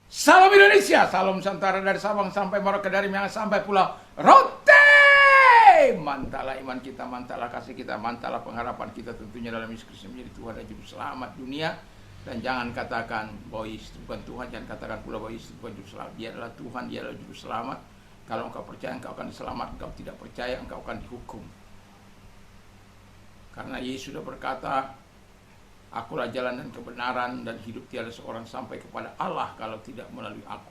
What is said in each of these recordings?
Salam Indonesia, salam Nusantara dari Sabang sampai Merauke, dari Minang sampai Pulau Rote. Mantalah iman kita, mantalah kasih kita, mantalah pengharapan kita tentunya dalam Yesus Kristus menjadi Tuhan dan Juru Selamat dunia. Dan jangan katakan bahwa Yesus itu bukan Tuhan, jangan katakan pula bahwa Yesus itu bukan Juru Selamat. Dia adalah Tuhan, dia adalah Juru Selamat. Kalau engkau percaya engkau akan diselamatkan, engkau tidak percaya engkau akan dihukum. Karena Yesus sudah berkata, Akulah jalan dan kebenaran dan hidup, tiada seorang sampai kepada Allah kalau tidak melalui aku.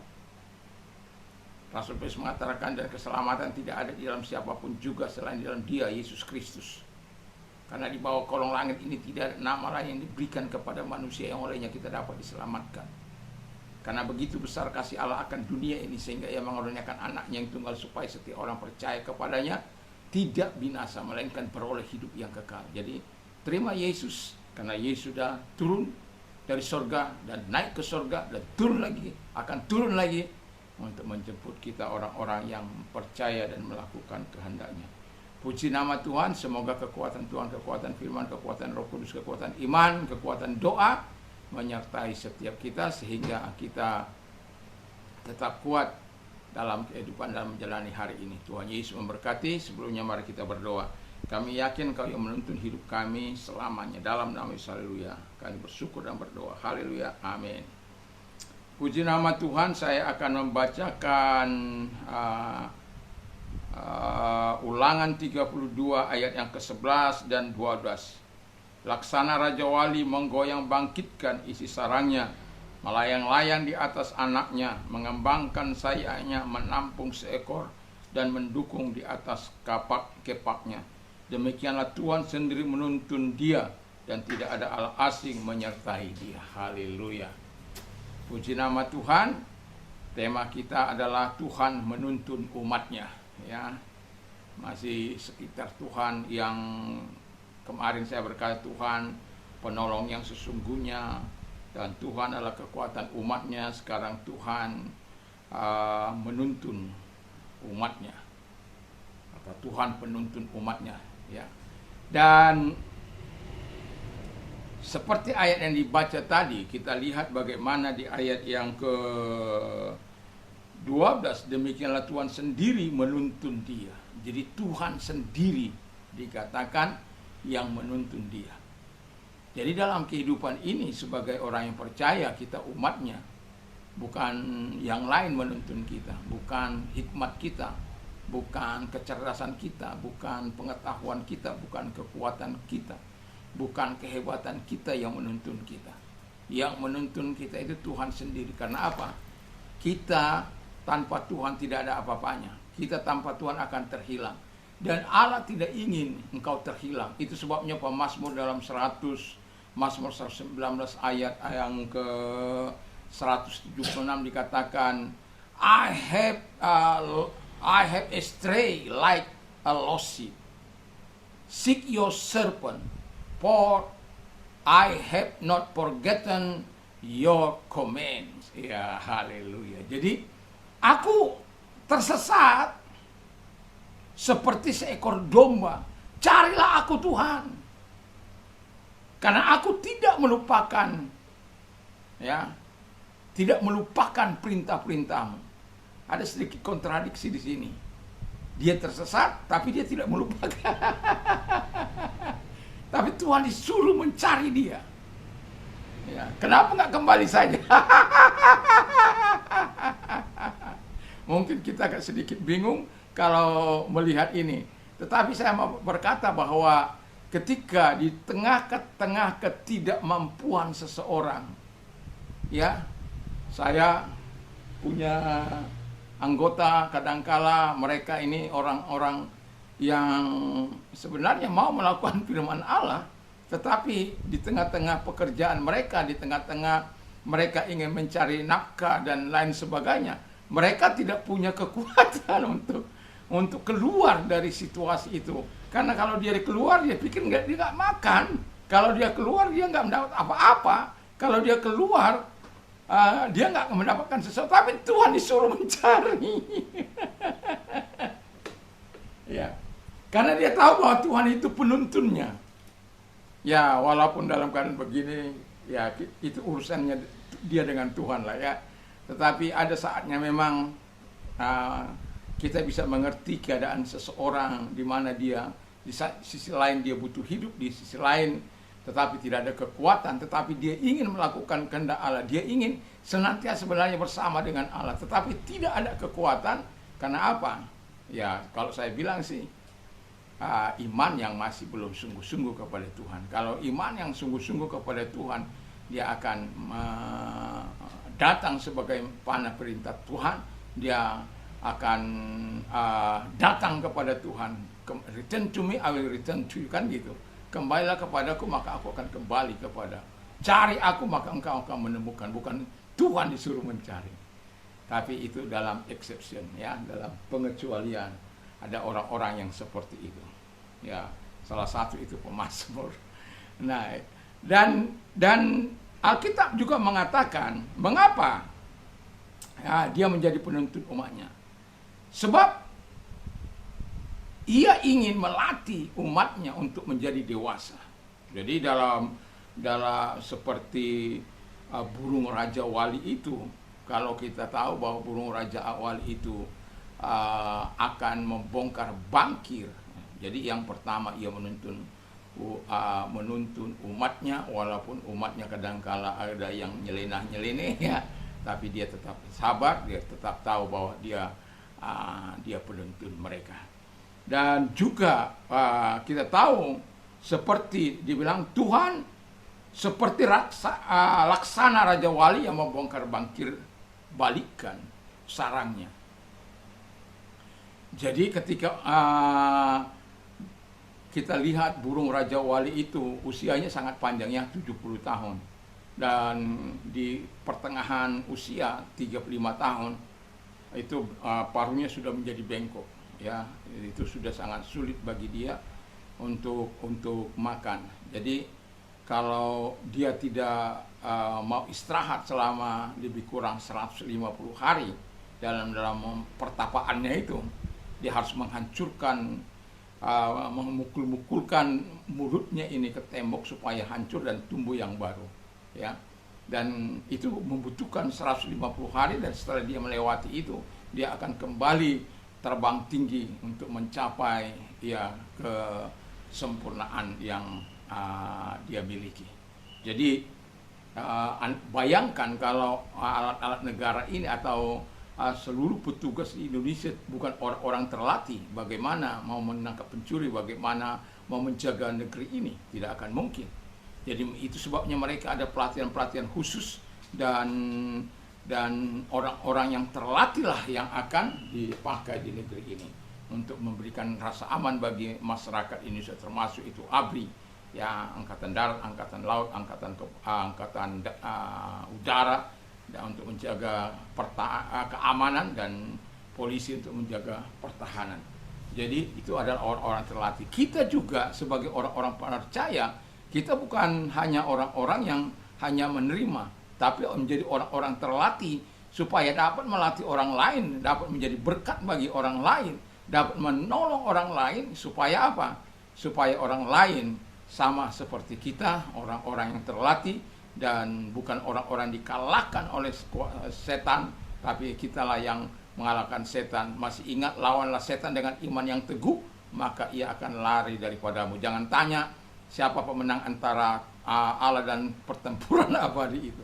Rasul Paulus mengatakan, dan keselamatan tidak ada di dalam siapapun juga selain di dalam Dia, Yesus Kristus. Karena di bawah kolong langit ini tidak ada nama lain yang diberikan kepada manusia yang olehnya kita dapat diselamatkan. Karena begitu besar kasih Allah akan dunia ini sehingga Ia mengaruniakan anaknya yang tunggal supaya setiap orang percaya kepadanya tidak binasa melainkan peroleh hidup yang kekal. Jadi terima Yesus. Karena Yesus sudah turun dari sorga dan naik ke sorga dan turun lagi, akan turun lagi untuk menjemput kita orang-orang yang percaya dan melakukan kehendaknya. Puji nama Tuhan, semoga kekuatan Tuhan, kekuatan firman, kekuatan Roh Kudus, kekuatan iman, kekuatan doa menyertai setiap kita sehingga kita tetap kuat dalam kehidupan dalam menjalani hari ini. Tuhan Yesus memberkati. Sebelumnya mari kita berdoa. Kami yakin Kau yang menuntun hidup kami selamanya. Dalam nama Yesus, haleluya. Kami bersyukur dan berdoa. Haleluya, amin. Puji nama Tuhan, saya akan membacakan Ulangan 32 ayat yang ke-11 dan 12. Laksana Raja Wali menggoyang bangkitkan isi sarangnya, melayang-layang di atas anaknya, mengembangkan sayapnya menampung seekor dan mendukung di atas kapak kepaknya. Demikianlah Tuhan sendiri menuntun dia dan tidak ada Allah asing menyertai dia. Haleluya. Puji nama Tuhan. Tema kita adalah Tuhan menuntun umatnya. Ya, masih sekitar Tuhan yang kemarin saya berkata Tuhan penolong yang sesungguhnya dan Tuhan adalah kekuatan umatnya. Sekarang Tuhan menuntun umatnya. Atau Tuhan penuntun umatnya. Ya. Dan seperti ayat yang dibaca tadi, kita lihat bagaimana di ayat yang ke-12, demikianlah Tuhan sendiri menuntun dia. Jadi Tuhan sendiri dikatakan yang menuntun dia. Jadi dalam kehidupan ini sebagai orang yang percaya, kita umatnya, bukan yang lain menuntun kita, bukan hikmat kita, bukan kecerdasan kita, bukan pengetahuan kita, bukan kekuatan kita, bukan kehebatan kita yang menuntun kita. Yang menuntun kita itu Tuhan sendiri. Karena apa? Kita tanpa Tuhan tidak ada apa-apanya. Kita tanpa Tuhan akan terhilang. Dan Allah tidak ingin engkau terhilang. Itu sebabnya pemazmur dalam Mazmur 119 ayat yang ke 176 dikatakan, I have astray like a lost sheep. Seek your serpent, for I have not forgotten your commands. Ya, haleluya. Jadi, aku tersesat seperti seekor domba. Carilah aku Tuhan. Karena aku tidak melupakan, ya, tidak melupakan perintah-perintahmu. Ada sedikit kontradiksi di sini. Dia tersesat, tapi dia tidak melupakan. Tapi Tuhan disuruh mencari dia. Ya, kenapa nggak kembali saja? Mungkin kita agak sedikit bingung kalau melihat ini. Tetapi saya mau berkata bahwa ketika di tengah-tengah ketidakmampuan seseorang, ya, saya punya anggota kadangkala mereka ini orang-orang yang sebenarnya mau melakukan firman Allah, tetapi di tengah-tengah pekerjaan mereka, di tengah-tengah mereka ingin mencari nafkah dan lain sebagainya, mereka tidak punya kekuatan untuk keluar dari situasi itu. Karena kalau dia keluar, dia pikir dia nggak makan. Kalau dia keluar, dia nggak mendapat apa-apa. Kalau dia keluar, dia nggak mendapatkan sesuatu, tapi Tuhan disuruh mencari. Ya, karena dia tahu bahwa Tuhan itu penuntunnya. Ya, walaupun dalam keadaan begini, ya itu urusannya dia dengan Tuhan lah ya. Tetapi ada saatnya memang kita bisa mengerti keadaan seseorang, di mana dia di sisi lain dia butuh hidup, di sisi lain tetapi tidak ada kekuatan, tetapi dia ingin melakukan kehendak Allah, dia ingin senantiasa sebenarnya bersama dengan Allah, tetapi tidak ada kekuatan. Karena apa? Ya, kalau saya bilang sih, iman yang masih belum sungguh-sungguh kepada Tuhan. Kalau iman yang sungguh-sungguh kepada Tuhan, dia akan datang sebagai panah perintah Tuhan, dia akan datang kepada Tuhan. Return to me, I will return to you, kan gitu. Kembalilah kepadaku, maka aku akan kembali kepada. Cari aku, maka engkau akan menemukan. Bukan Tuhan disuruh mencari. Tapi itu dalam exception, ya, dalam pengecualian. Ada orang-orang yang seperti itu. Ya, salah satu itu pemazmur. Nah, dan Alkitab juga mengatakan, mengapa ya, dia menjadi penuntun umatnya? Sebab ia ingin melatih umatnya untuk menjadi dewasa. Jadi dalam seperti burung raja wali itu, kalau kita tahu bahwa burung raja wali itu akan membongkar bangkir. Jadi yang pertama ia menuntun umatnya, walaupun umatnya kadangkala ada yang nyeleneh ya, tapi dia tetap sabar, dia tetap tahu bahwa dia penuntun mereka. Dan juga kita tahu seperti dibilang Tuhan seperti laksana Raja Wali yang membongkar bangkir balikan sarangnya. Jadi ketika kita lihat burung Raja Wali itu usianya sangat panjang ya, 70 tahun. Dan di pertengahan usia 35 tahun itu paruhnya sudah menjadi bengkok. Ya, itu sudah sangat sulit bagi dia untuk makan. Jadi kalau dia tidak mau istirahat selama lebih kurang 150 hari dalam pertapaannya itu, dia harus menghancurkan, memukul-mukulkan mulutnya ini ke tembok supaya hancur dan tumbuh yang baru. Ya, dan itu membutuhkan 150 hari, dan setelah dia melewati itu, dia akan kembali terbang tinggi untuk mencapai ya kesempurnaan yang dia miliki. Jadi bayangkan kalau alat-alat negara ini atau seluruh petugas di Indonesia bukan orang-orang terlatih, bagaimana mau menangkap pencuri, bagaimana mau menjaga negeri ini, tidak akan mungkin. Jadi itu sebabnya mereka ada pelatihan-pelatihan khusus, dan orang-orang yang terlatih lah yang akan dipakai di negeri ini untuk memberikan rasa aman bagi masyarakat Indonesia, termasuk itu ABRI, ya, Angkatan Darat, Angkatan Laut, Angkatan Udara, dan untuk menjaga keamanan, dan polisi untuk menjaga pertahanan. Jadi itu adalah orang-orang terlatih. Kita juga sebagai orang-orang percaya, kita bukan hanya orang-orang yang hanya menerima, tapi menjadi orang-orang terlatih supaya dapat melatih orang lain, dapat menjadi berkat bagi orang lain, dapat menolong orang lain, supaya apa? Supaya orang lain sama seperti kita, orang-orang yang terlatih, dan bukan orang-orang dikalahkan oleh setan, tapi kitalah yang mengalahkan setan. Masih ingat, lawanlah setan dengan iman yang teguh, maka ia akan lari daripadamu. Jangan tanya siapa pemenang antara Allah dan pertempuran abadi itu.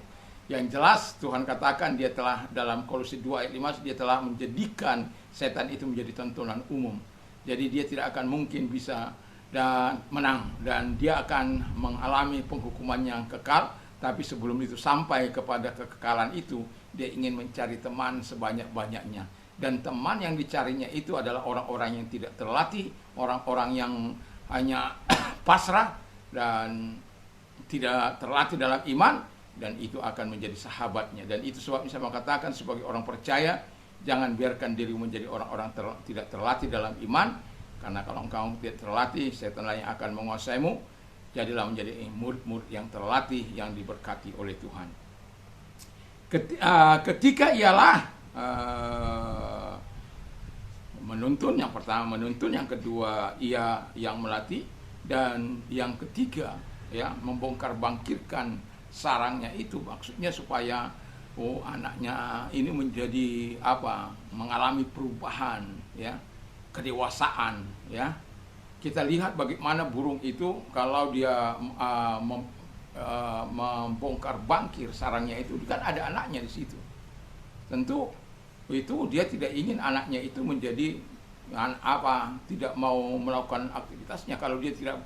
Yang jelas Tuhan katakan, dia telah, dalam Kolose 2 ayat 5, dia telah menjadikan setan itu menjadi tontonan umum. Jadi dia tidak akan mungkin bisa menang, dan dia akan mengalami penghukuman yang kekal. Tapi sebelum itu, sampai kepada kekekalan itu, dia ingin mencari teman sebanyak-banyaknya. Dan teman yang dicarinya itu adalah orang-orang yang tidak terlatih, orang-orang yang hanya pasrah dan tidak terlatih dalam iman, dan itu akan menjadi sahabatnya. Dan itu sebabnya saya mengatakan, sebagai orang percaya, jangan biarkan dirimu menjadi orang-orang tidak terlatih dalam iman, karena kalau engkau tidak terlatih, setanlah yang akan menguasaimu. Jadilah menjadi murid-murid yang terlatih, yang diberkati oleh Tuhan. Ketika ialah menuntun, yang pertama menuntun, yang kedua ia yang melatih, dan yang ketiga ya membongkar bangkirkan sarangnya itu, maksudnya supaya oh anaknya ini menjadi apa, mengalami perubahan ya, kedewasaan ya. Kita lihat bagaimana burung itu kalau dia membongkar bangkir sarangnya itu kan ada anaknya di situ. Tentu itu dia tidak ingin anaknya itu menjadi tidak mau melakukan aktivitasnya. Kalau dia tidak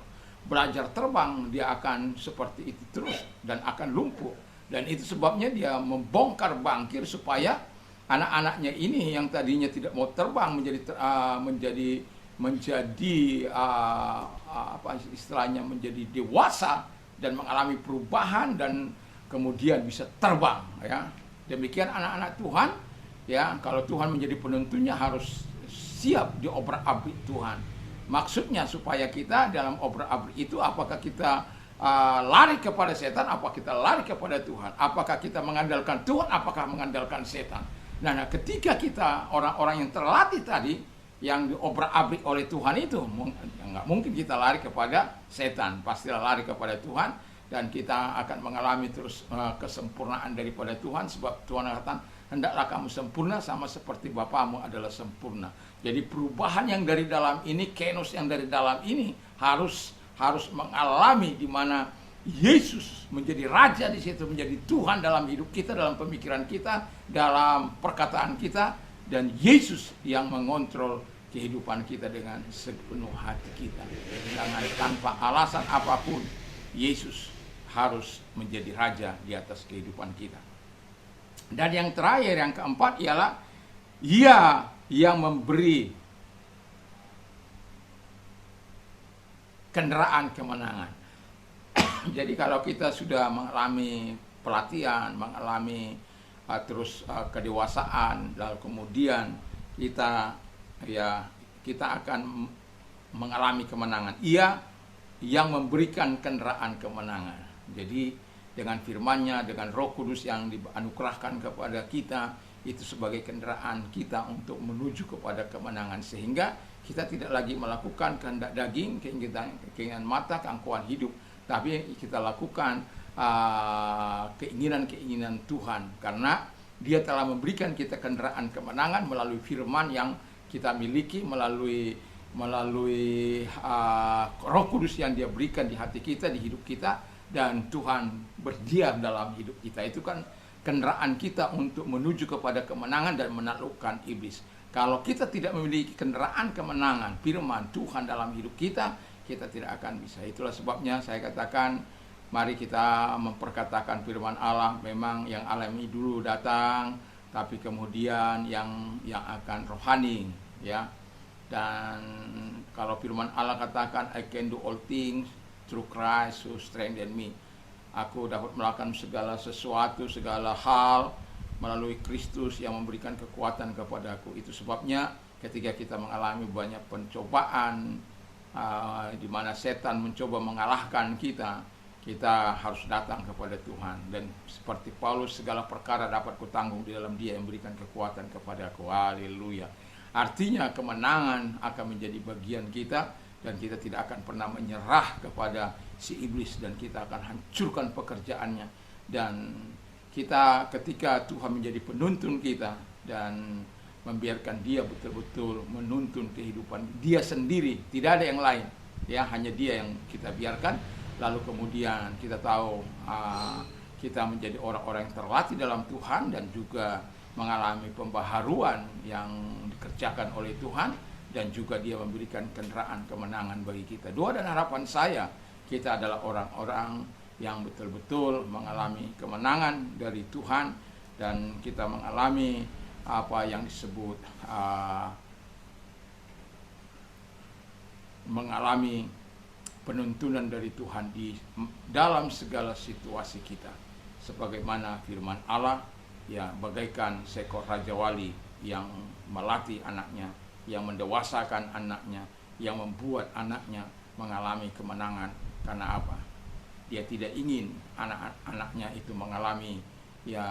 belajar terbang, dia akan seperti itu terus dan akan lumpuh. Dan itu sebabnya dia membongkar bangkir supaya anak-anaknya ini yang tadinya tidak mau terbang menjadi apa istilahnya, menjadi dewasa dan mengalami perubahan dan kemudian bisa terbang ya. Demikian anak-anak Tuhan ya, kalau Tuhan menjadi penuntunnya harus siap diobrak-abrik Tuhan. Maksudnya supaya kita dalam obrak-abrik itu, apakah kita lari kepada setan, apakah kita lari kepada Tuhan, apakah kita mengandalkan Tuhan, apakah mengandalkan setan. Nah, ketika kita orang-orang yang terlatih tadi, yang diobrak-abrik oleh Tuhan itu, nggak mungkin kita lari kepada setan, pastilah lari kepada Tuhan. Dan kita akan mengalami terus kesempurnaan daripada Tuhan, sebab Tuhan katakan, hendaklah kamu sempurna sama seperti Bapamu adalah sempurna. Jadi perubahan yang dari dalam ini, kenos yang dari dalam ini harus mengalami, di mana Yesus menjadi raja di situ, menjadi Tuhan dalam hidup kita, dalam pemikiran kita, dalam perkataan kita, dan Yesus yang mengontrol kehidupan kita dengan sepenuh hati kita. Dengan tanpa alasan apapun, Yesus harus menjadi raja di atas kehidupan kita. Dan yang terakhir, yang keempat ialah Ia yang memberi kendaraan kemenangan. Jadi kalau kita sudah mengalami pelatihan, mengalami kedewasaan, lalu kemudian kita akan mengalami kemenangan. Ia yang memberikan kendaraan kemenangan. Jadi dengan firman-Nya, dengan Roh Kudus yang dianugerahkan kepada kita, itu sebagai kendaraan kita untuk menuju kepada kemenangan, sehingga kita tidak lagi melakukan kehendak daging, keinginan mata, keangkuhan hidup, tapi kita lakukan keinginan-keinginan Tuhan, karena Dia telah memberikan kita kendaraan kemenangan melalui firman yang kita miliki, melalui Roh Kudus yang Dia berikan di hati kita, di hidup kita, dan Tuhan berdiam dalam hidup kita. Itu kan kendaraan kita untuk menuju kepada kemenangan dan menaklukkan iblis. Kalau kita tidak memiliki kendaraan kemenangan, firman Tuhan dalam hidup kita, kita tidak akan bisa. Itulah sebabnya saya katakan, mari kita memperkatakan firman Allah. Memang yang alami dulu datang, tapi kemudian yang akan rohani ya. Dan kalau firman Allah katakan, I can do all things through Christ who strengthen me. Aku dapat melakukan segala sesuatu, segala hal melalui Kristus yang memberikan kekuatan kepadaku. Itu sebabnya ketika kita mengalami banyak pencobaan, di mana setan mencoba mengalahkan kita, kita harus datang kepada Tuhan. Dan seperti Paulus, segala perkara dapat kutanggung di dalam Dia yang memberikan kekuatan kepadaku. Haleluya. Artinya kemenangan akan menjadi bagian kita, dan kita tidak akan pernah menyerah kepada si iblis, dan kita akan hancurkan pekerjaannya. Dan kita, ketika Tuhan menjadi penuntun kita dan membiarkan Dia betul-betul menuntun kehidupan Dia sendiri, tidak ada yang lain ya, hanya Dia yang kita biarkan. Lalu kemudian kita tahu kita menjadi orang-orang yang terlatih dalam Tuhan, dan juga mengalami pembaharuan yang dikerjakan oleh Tuhan, dan juga Dia memberikan kendaraan kemenangan bagi kita. Doa dan harapan saya, kita adalah orang-orang yang betul-betul mengalami kemenangan dari Tuhan, dan kita mengalami apa yang disebut mengalami penuntunan dari Tuhan di dalam segala situasi kita. Sebagaimana firman Allah, ya, bagaikan seekor raja wali yang melatih anaknya, yang mendewasakan anaknya, yang membuat anaknya mengalami kemenangan. Karena apa? Dia tidak ingin anak-anaknya itu mengalami, ya,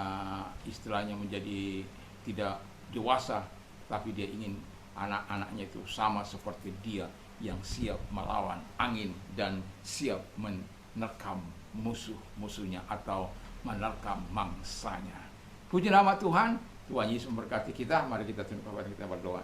istilahnya menjadi tidak dewasa, tapi dia ingin anak-anaknya itu sama seperti dia, yang siap melawan angin dan siap menerkam musuh-musuhnya atau menerkam mangsanya. Puji nama Tuhan. Tuhan Yesus memberkati kita. Mari kita tunduk kepala kita berdoa.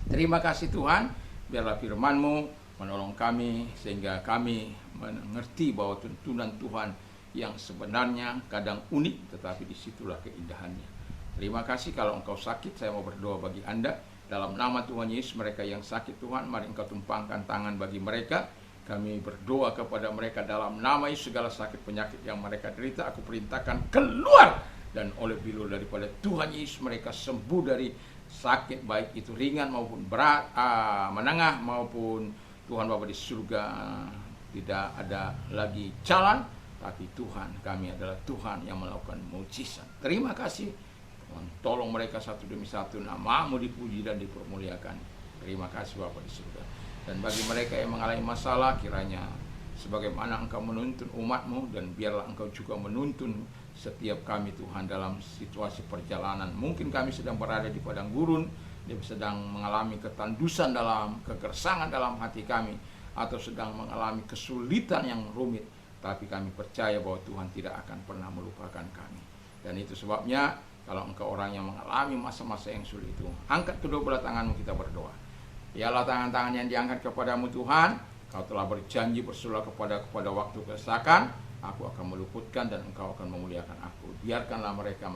Terima kasih Tuhan, biarlah firman-Mu menolong kami sehingga kami mengerti bahwa tuntunan Tuhan yang sebenarnya kadang unik, tetapi disitulah keindahannya. Terima kasih. Kalau Engkau sakit, saya mau berdoa bagi Anda. Dalam nama Tuhan Yesus, mereka yang sakit Tuhan, mari Engkau tumpangkan tangan bagi mereka. Kami berdoa kepada mereka dalam nama Yesus, segala sakit penyakit yang mereka derita, aku perintahkan keluar. Dan oleh bilu daripada Tuhan Yesus, mereka sembuh dari sakit, baik itu ringan maupun berat, menengah maupun Tuhan Bapa di surga. Tidak ada lagi jalan, tapi Tuhan kami adalah Tuhan yang melakukan mujizat. Terima kasih Tuhan, tolong mereka satu demi satu, nama-Mu dipuji dan dipermuliakan. Terima kasih Bapa di surga. Dan bagi mereka yang mengalami masalah, kiranya sebagaimana Engkau menuntun umat-Mu, dan biarlah Engkau juga menuntun setiap kami Tuhan dalam situasi perjalanan. Mungkin kami sedang berada di padang gurun, dia sedang mengalami ketandusan dalam, kegersangan dalam hati kami, atau sedang mengalami kesulitan yang rumit, tapi kami percaya bahwa Tuhan tidak akan pernah melupakan kami. Dan itu sebabnya kalau engkau orang yang mengalami masa-masa yang sulit itu, angkat kedua belah tanganmu, kita berdoa. Biarlah tangan-tangan yang diangkat kepadamu Tuhan, Kau telah berjanji bersulah pada waktu kesesakan, aku akan meluputkan dan Engkau akan memuliakan aku. Biarkanlah mereka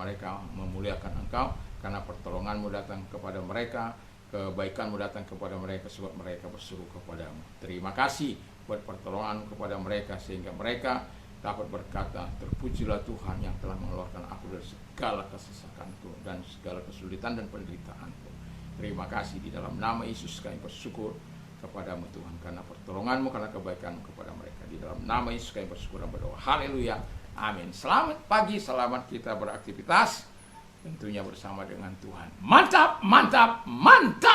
memuliakan Engkau, karena pertolongan-Mu datang kepada mereka, kebaikan-Mu datang kepada mereka, sebab mereka berseru kepadamu. Terima kasih buat pertolongan kepada mereka, sehingga mereka dapat berkata, terpujilah Tuhan yang telah mengeluarkan aku dari segala kesesakanku dan segala kesulitan dan penderitaanku. Terima kasih, di dalam nama Yesus kami bersyukur kepadamu Tuhan, karena pertolongan-Mu, karena kebaikan-Mu kepada mereka. Di dalam nama Yesus kami bersyukur dan berdoa. Haleluya, amin. Selamat pagi, selamat kita beraktivitas, tentunya bersama dengan Tuhan. Mantap, mantap, mantap.